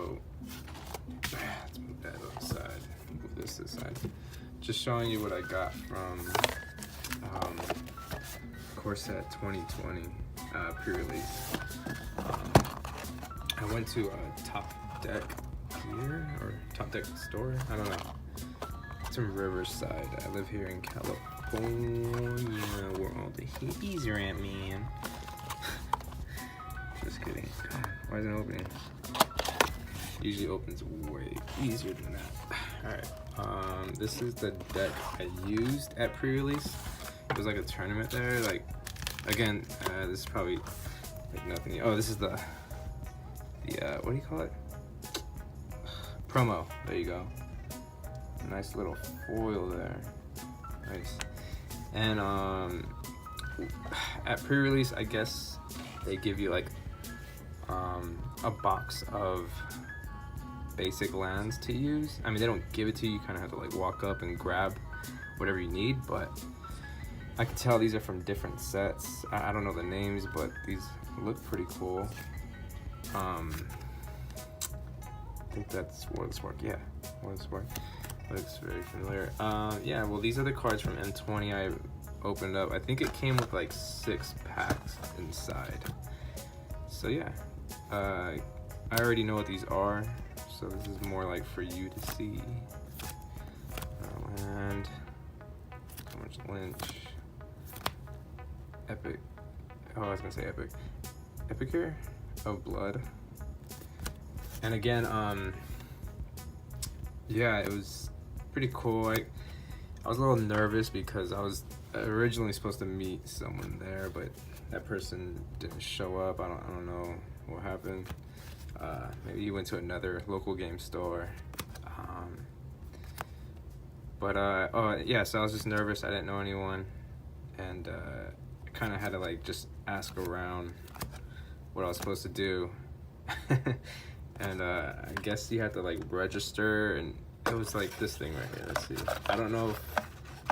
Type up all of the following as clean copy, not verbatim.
So let's move that aside. Move this aside. Just showing you what I got from Corset 2020 pre-release. I went to a Top Deck here or Top Deck store. I don't know. It's in Riverside. I live here in California, where all the hippies are at, man. Just kidding. Why isn't it opening? Usually opens way easier than that. Alright. This is the deck I used at pre-release. It was like a tournament there. Like, again, this is probably like nothing. Oh, this is the what do you call it? Promo. There you go. Nice little foil there. Nice. And at pre-release, I guess they give you like a box of basic lands to use. I mean, they don't give it to you. You kind of have to like walk up and grab whatever you need, but I can tell these are from different sets. I don't know the names, but these look pretty cool. I think that's Work. Yeah, Work. Looks very familiar. Yeah, well, these are the cards from M20 I opened up. I think it came with like 6 packs inside. So yeah, I already know what these are. So this is more like for you to see. And how much Lynch? Epic. Oh, I was gonna say Epic. Epicure of Blood. And again, yeah, it was pretty cool. I was a little nervous because I was originally supposed to meet someone there, but that person didn't show up. I don't know what happened. Maybe he went to another local game store. Oh yeah, so I was just nervous. I didn't know anyone, and I kind of had to like just ask around what I was supposed to do. And I guess you have to like register, and it was like this thing right here. Let's see. I don't know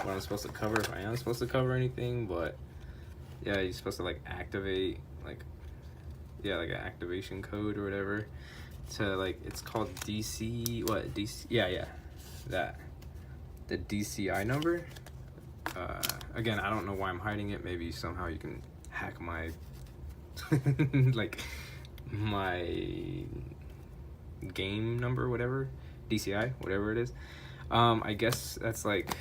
what I'm supposed to cover, if I am supposed to cover anything, but yeah, you're supposed to like activate like an activation code or whatever to like, it's called DC, what, DC, yeah, that, the DCI number. Again, I don't know why I'm hiding it. Maybe somehow you can hack my like my game number, whatever, DCI, whatever it is. I guess that's like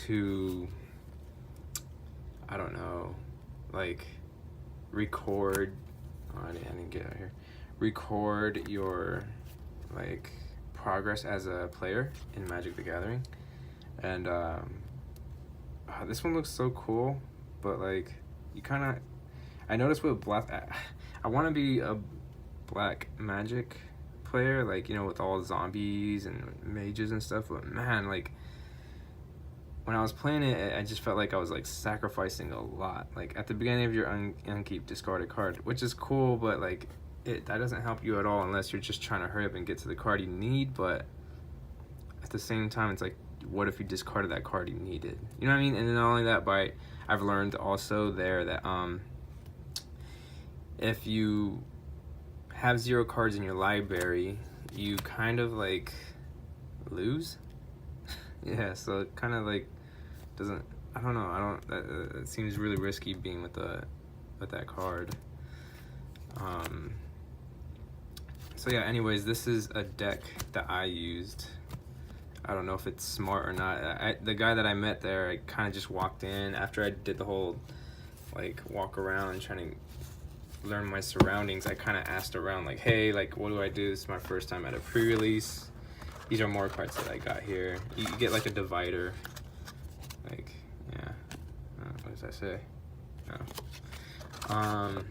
to, I don't know, like record, oh, I didn't get out here, record your like progress as a player in Magic the Gathering. And this one looks so cool, but like you kind of, I noticed with black, I want to be a black Magic player, like, you know, with all zombies and mages and stuff, but man, like when I was playing it, I just felt like I was like sacrificing a lot. Like at the beginning of your unkeep, discard a card, which is cool, but like that doesn't help you at all unless you're just trying to hurry up and get to the card you need. But at the same time, it's like, what if you discarded that card you needed? You know what I mean? And then not only that, but I've learned also there that if you have 0 cards in your library, you kind of like lose. Yeah, so it kind of like doesn't, I don't know, that seems really risky being with that card. So yeah, anyways, this is a deck that I used. I don't know if it's smart or not. The guy that I met there, I kind of just walked in after I did the whole like walk around trying to learn my surroundings. I kind of asked around like, hey, like what do I do? This is my first time at a pre-release. These are more cards that I got here. You get like a divider. Like, yeah. What does that say? Oh.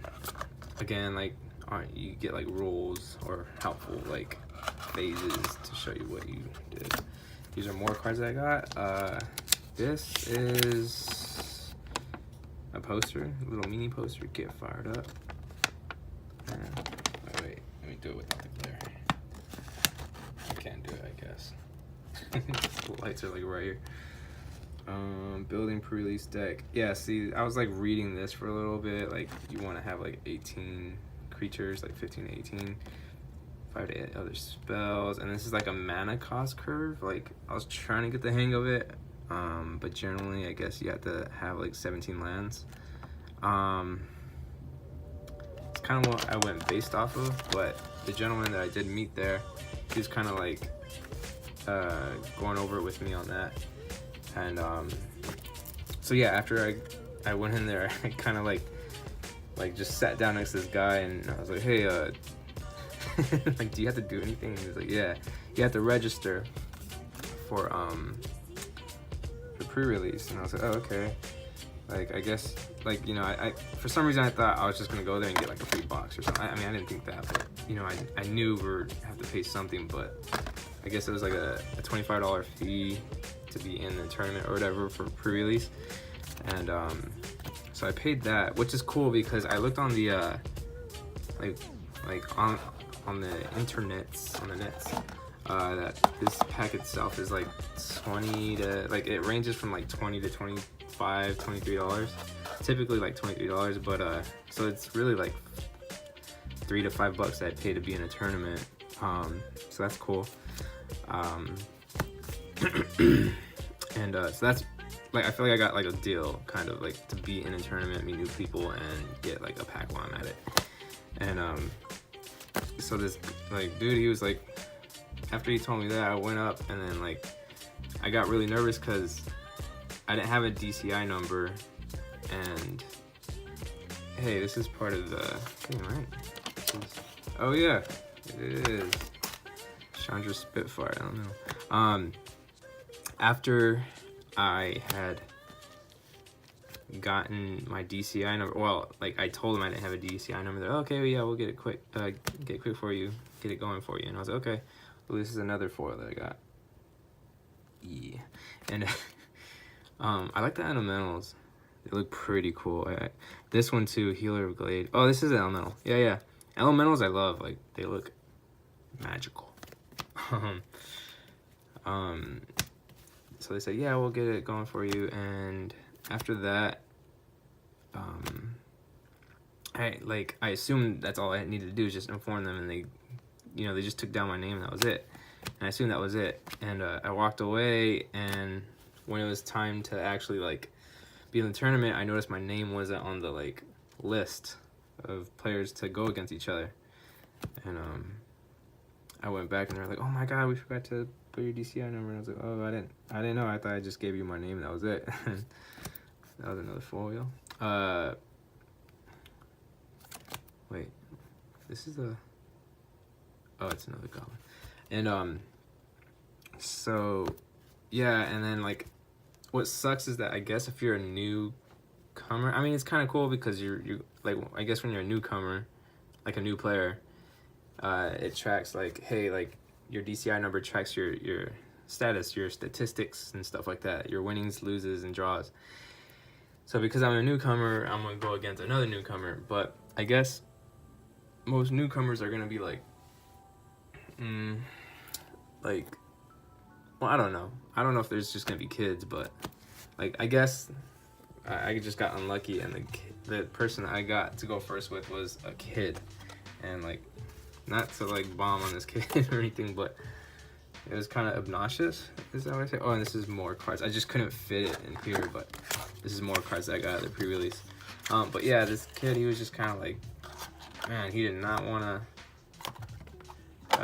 Again, like, you get like rules or helpful like phases to show you what you did. These are more cards that I got. This is a poster, a little mini poster. Get fired up. Oh, wait, let me do it without the glare. I can't do it, I guess. The lights are like right here. Building pre-release deck. Yeah, see, I was like reading this for a little bit. Like, you want to have like 18 creatures, like 15 to 18. 5 to 8 other spells, and this is like a mana cost curve. Like, I was trying to get the hang of it, but generally I guess you have to have like 17 lands. It's kind of what I went based off of, but the gentleman that I did meet there, he was kind of like going over it with me on that. And so yeah, after I went in there, I kind of like just sat down next to this guy, and I was like, hey, like, do you have to do anything? And he was like, yeah, you have to register for the pre-release. And I was like, oh, okay. Like, I guess, like, you know, I for some reason I thought I was just gonna go there and get like a free box or something. I mean, I didn't think that, but you know, I knew we'd have to pay something, but I guess it was like a $25 fee to be in the tournament or whatever for pre-release. And so I paid that, which is cool because I looked on the like on the internets, on the nets, that this pack itself is like 20 to, like, it ranges from like 20 to 25, $23, typically like $23, but so it's really like $3 to $5 that I pay to be in a tournament. So that's cool. And so that's, like, I feel like I got like a deal, kind of like, to be in a tournament, meet new people, and get like a pack while I'm at it. And so this like dude, he was like, after he told me that, I went up, and then like I got really nervous because I didn't have a DCI number. And hey, this is part of the thing, right? Oh yeah, it is Chandra Spitfire. I don't know. After I had gotten my DCI number, well, like, I told them I didn't have a DCI number. They're, okay, well, yeah, we'll get it quick, for you, get it going for you. And I was like, okay, well, this is another foil that I got. Yeah. And I like the elementals. They look pretty cool. This one too, Healer of Glade. Oh, this is an elemental. Yeah. Elementals I love. Like, they look magical. So they said, yeah, we'll get it going for you. And after that, I assumed that's all I needed to do is just inform them, and they, you know, they just took down my name, and that was it. And I assumed that was it. And I walked away, and when it was time to actually like be in the tournament, I noticed my name wasn't on the like list of players to go against each other. And I went back, and they're like, oh my god, we forgot to put your DCI number. And I was like, oh, I didn't know. I thought I just gave you my name, and that was it. That was another foil. Wait, this is a, oh, it's another goblin. And so yeah, and then like what sucks is that I guess if you're a newcomer, I mean, it's kind of cool because you're like, I guess when you're a newcomer, like a new player, it tracks like, hey, like your DCI number tracks your status, your statistics and stuff like that, your winnings, loses, and draws. So because I'm a newcomer, I'm gonna go against another newcomer, but I guess most newcomers are gonna be like, well, I don't know if there's just gonna be kids, but like, I guess I just got unlucky, and the person I got to go first with was a kid. And like, not to like bomb on this kid or anything, but it was kind of obnoxious, is that what I say? Oh, and this is more cards. I just couldn't fit it in here, but this is more cards that I got at the pre-release. But yeah, this kid, he was just kind of like, man, he did not want to,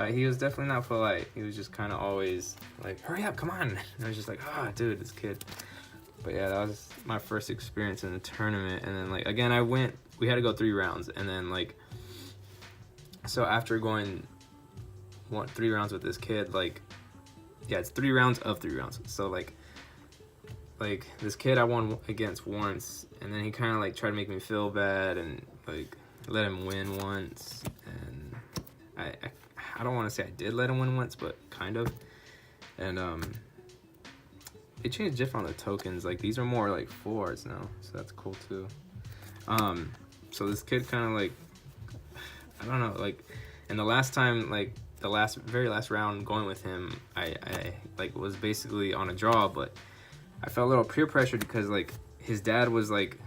he was definitely not polite. He was just kind of always like, hurry up, come on. And I was just like, ah, dude, this kid. But yeah, that was my first experience in the tournament. And then like, again, we had to go 3 rounds. And then like, so after going 3 rounds with this kid, like, yeah, it's 3 rounds of 3 rounds. So like this kid I won against once, and then he kind of like tried to make me feel bad, and like let him win once. And I don't want to say I did let him win once, but kind of. And they changed diff on the tokens. Like, these are more like 4s now, so that's cool too. So this kid kind of like, I don't know, like, and the last time, like the very last round going with him, I like was basically on a draw, but I felt a little peer pressure because like his dad was like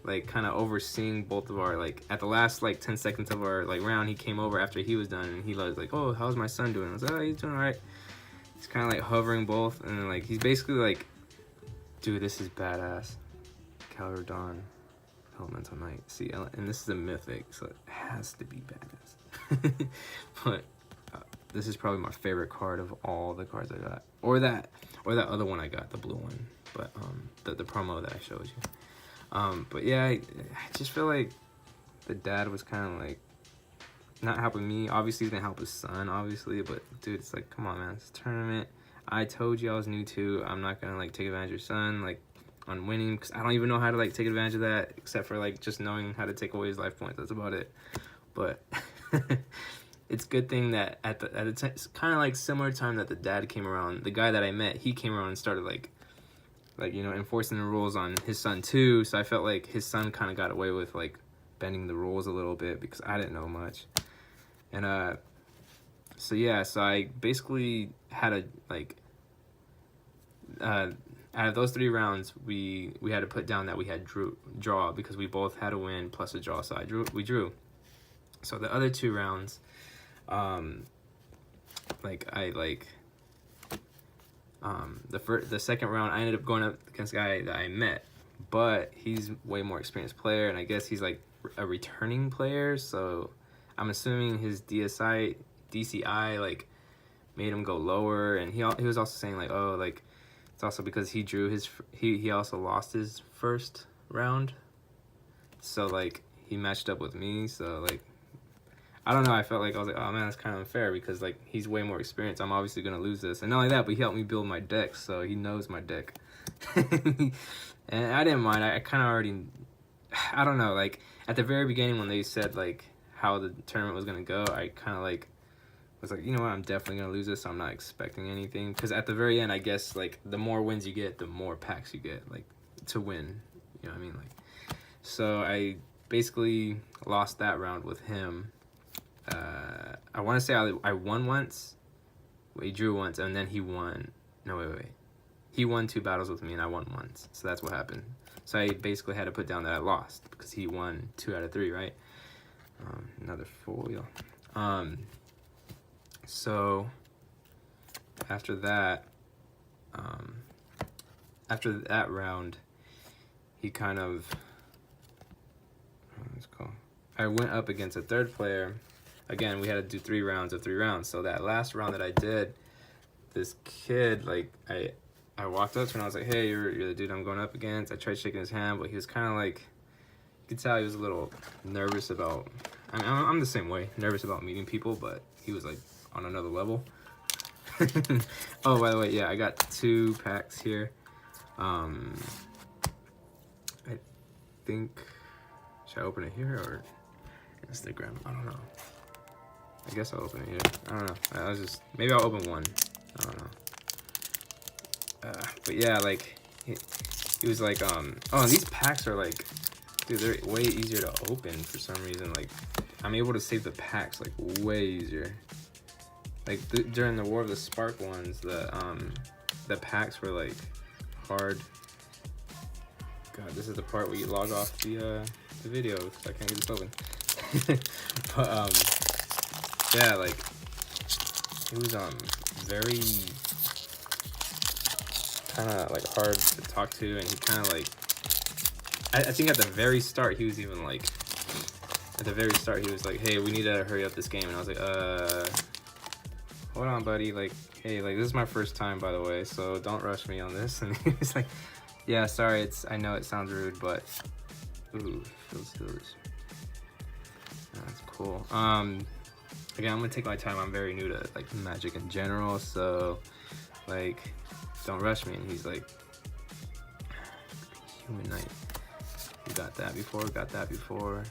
like kind of overseeing both of our, like at the last like 10 seconds of our like round, he came over after he was done, and he was like, oh, how's my son doing? I was like, oh, he's doing all right. He's kind of like hovering both, and then, like he's basically like, dude, this is badass. Calrodon, Elemental Knight. See, and this is a mythic, so it has to be badass. But this is probably my favorite card of all the cards I got, or that other one I got, the blue one. But the promo that I showed you. But yeah, I just feel like the dad was kind of like not helping me. Obviously, he's gonna help his son, obviously. But dude, it's like, come on, man, it's a tournament. I told you I was new too. I'm not gonna like take advantage of your son like on winning, because I don't even know how to like take advantage of that, except for like just knowing how to take away his life points. That's about it. But it's a good thing that at the kind of like similar time that the dad came around, the guy that I met, he came around and started like you know, enforcing the rules on his son too. So I felt like his son kind of got away with like bending the rules a little bit, because I didn't know much. And so yeah, so I basically had a like out of those 3 rounds, we had to put down that we had draw, because we both had a win plus a draw. So we drew. So the other 2 rounds, the second round, I ended up going up against a guy that I met, but he's way more experienced player, and I guess he's like a returning player, so I'm assuming his DCI like made him go lower, and he was also saying like, oh, like it's also because he drew his he also lost his first round, so like he matched up with me, so like I don't know, I felt like I was like, oh man, that's kind of unfair, because like he's way more experienced. I'm obviously gonna lose this, and not only that, but he helped me build my deck, so he knows my deck. And I didn't mind. I kind of already, I don't know, like at the very beginning when they said like how the tournament was gonna go, I kind of like was like, you know what, I'm definitely gonna lose this, so I'm not expecting anything, because at the very end, I guess like the more wins you get, the more packs you get like to win, you know what I mean? Like, so I basically lost that round with him. I want to say I won once, he drew once, and then he won. No, wait. He won 2 battles with me, and I won once. So that's what happened. So I basically had to put down that I lost, because he won 2 out of 3, right? Another foil. So after that round, he kind of, let's go. I went up against a 3rd player. Again, we had to do 3 rounds of 3 rounds. So that last round that I did, this kid, like, I walked up to him and I was like, hey, you're the dude I'm going up against. I tried shaking his hand, but he was kind of like, you could tell he was a little nervous about, I mean, I'm the same way, nervous about meeting people, but he was like on another level. Oh, by the way, yeah, I got 2 packs here. I think, should I open it here or Instagram? I don't know. I guess I'll open it here. I don't know. I was just, maybe I'll open one. I don't know. But yeah, like he was like, oh, and these packs are like, dude, they're way easier to open for some reason. Like, I'm able to save the packs like way easier. Like during the War of the Spark ones, the packs were like hard. God, this is the part where you log off the video because I can't get this open. But yeah, like it was very kind of like hard to talk to, and he kind of like I think at the very start he was even like he was like, hey, we need to hurry up this game, and I was like, hold on, buddy, like, hey, like this is my first time, by the way, so don't rush me on this. And he was like, yeah, sorry, I know it sounds rude, but ooh, feels delicious. That's cool. Again, I'm gonna take my time. I'm very new to like Magic in general, so like don't rush me. And he's like, Human Knight, we got that before.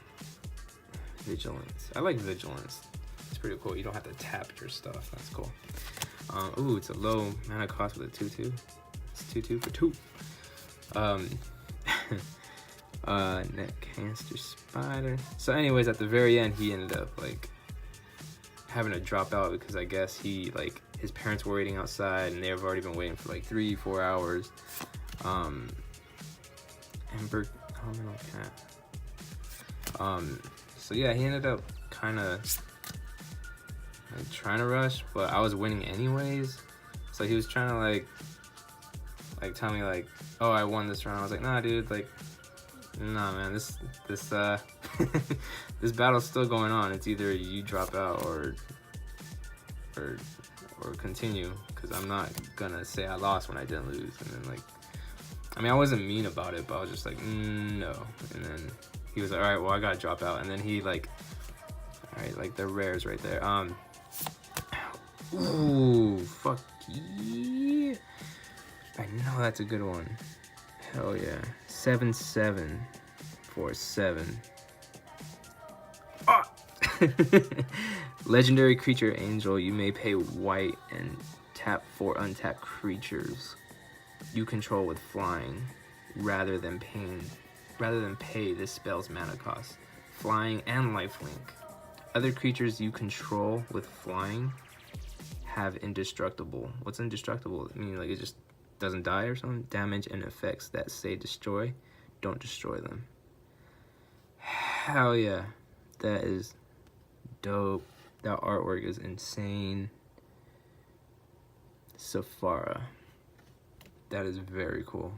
Vigilance, I like Vigilance. It's pretty cool. You don't have to tap your stuff. That's cool. Ooh, it's a low mana cost with a 2/2. It's 2/2 for 2. Neckcaster Spider. So anyways, at the very end, he ended up like having to drop out because I guess he like his parents were waiting outside and they've already been waiting for like 3-4 hours. Ember, Phenomenal cat. So yeah, he ended up kind of like trying to rush, but I was winning anyways. So he was trying to like tell me like, oh, I won this round. I was like, nah, dude, like, nah, man, this this battle's still going on. It's either you drop out or continue, because I'm not gonna say I lost when I didn't lose. And then like, I mean, I wasn't mean about it, but I was just like, no. And then he was like, all right, well, I gotta drop out. And then he like, all right, like the rares right there. Ooh, fuck yeah. I know that's a good one. Hell yeah. 7/7 for 7. Ah! Legendary creature angel. You may pay white and tap 4 untapped creatures you control with flying rather than pay this spell's mana cost. Flying and lifelink. Other creatures you control with flying have indestructible. What's indestructible? I mean, like, it just doesn't die or something? Damage and effects that say destroy, don't destroy them. Hell yeah. That is dope. That artwork is insane. Safara. That is very cool.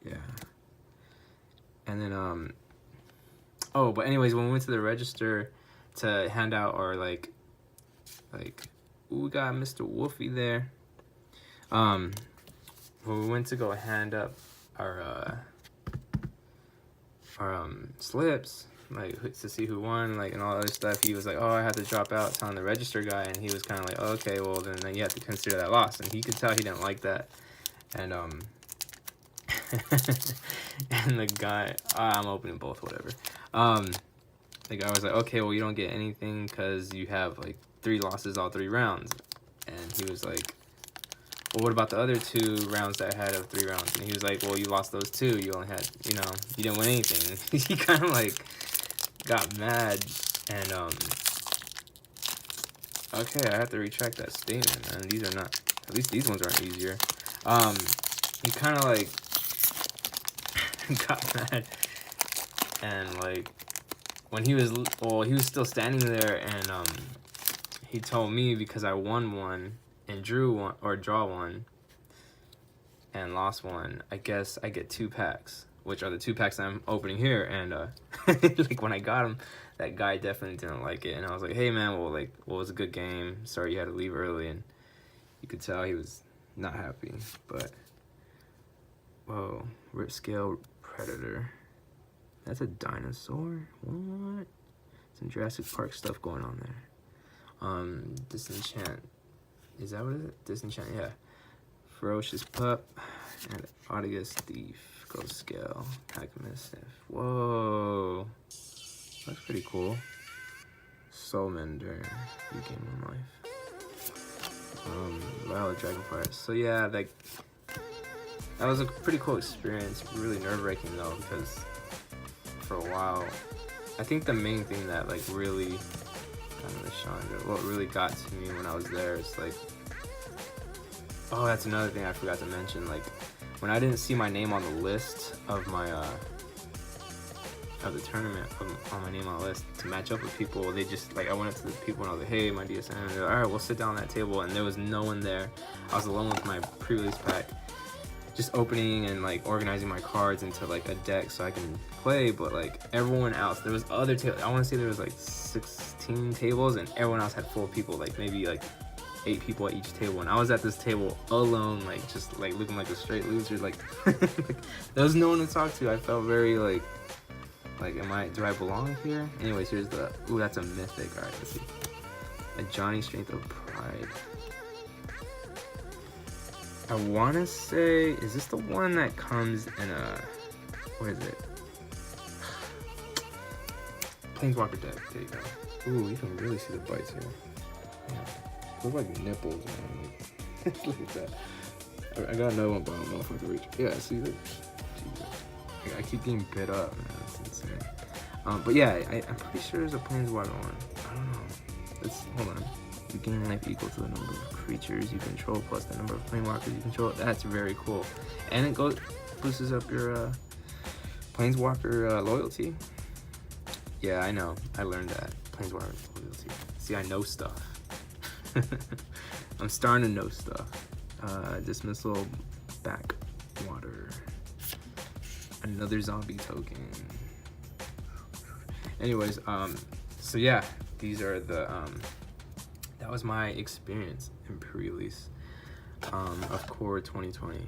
Yeah. And then, oh, but anyways, when we went to the register to hand out our, like, ooh, we got Mr. Wolfie there. When we went to go hand up our slips, like, to see who won, like, and all other stuff, he was like, oh, I had to drop out, telling the register guy, and he was kind of like, oh, okay, well, then you have to consider that loss, and he could tell he didn't like that, and, and the guy, I'm opening both, whatever, the guy was like, okay, well, you don't get anything, because you have, like, 3 losses all 3 rounds, and he was like, well, what about the other 2 rounds that I had of 3 rounds? And he was like, well, you lost those 2. You only had, you know, you didn't win anything. He kind of like got mad, and okay, I have to retract that statement, man. These are not, at least these ones aren't easier. He kind of like got mad, and like when he was, well, he was still standing there, and he told me because I won one and drew one, or draw one, and lost one, I guess I get 2 packs, which are the 2 packs I'm opening here. And like when I got them, that guy definitely didn't like it, and I was like, hey man, well, like, well, it was a good game, sorry you had to leave early. And you could tell he was not happy. But whoa, rip scale predator, that's a dinosaur? What? Some Jurassic Park stuff going on there. Disenchant, is that what it is? Disenchant, yeah. Ferocious Pup, and Audius Thief, Ghost Scale, Alchemist. Whoa, that's pretty cool. Soulmender, you Game on Life. Violet Dragonfire. So yeah, like, that was a pretty cool experience. Really nerve-wracking though, because for a while, I think the main thing that like really, what really got to me when I was there is like, oh, that's another thing I forgot to mention. Like, when I didn't see my name on the list of my of the tournament, on my name on the list to match up with people, they just like, I went up to the people and I was like, hey, my DSM, and they're like, all right, we'll sit down at that table, and there was no one there. I was alone with my pre-release pack, just opening and like organizing my cards into like a deck so I can play. But like everyone else, there was other tables. I want to say there was like 16 tables, and everyone else had full people, like maybe like 8 people at each table, and I was at this table alone, like just like looking like a straight loser. Like, there was no one to talk to. I felt very like do I belong here? Anyways, here's the, ooh, that's a mythic. All right, let's see. A Johnny Strength of Pride. I want to say, is this the one that comes in a, what is it? Planeswalker deck. There you go. Ooh, you can really see the bites here. Yeah. Look like nipples, man. Look at that. I got another one, but I don't know if I can reach. Yeah, see that? I keep getting bit up, man. That's insane. But yeah, I'm pretty sure there's a Planeswalker one. I don't know. Hold on. You gain life equal to the number of creatures you control plus the number of Planeswalkers you control. That's very cool. And it boosts up your Planeswalker loyalty. Yeah, I know. I learned that. Planeswalker loyalty. See, I know stuff. I'm starting to know stuff. Dismissal, backwater. Another zombie token. Anyways, so yeah, these are the, that was my experience in pre-release of Core 2020.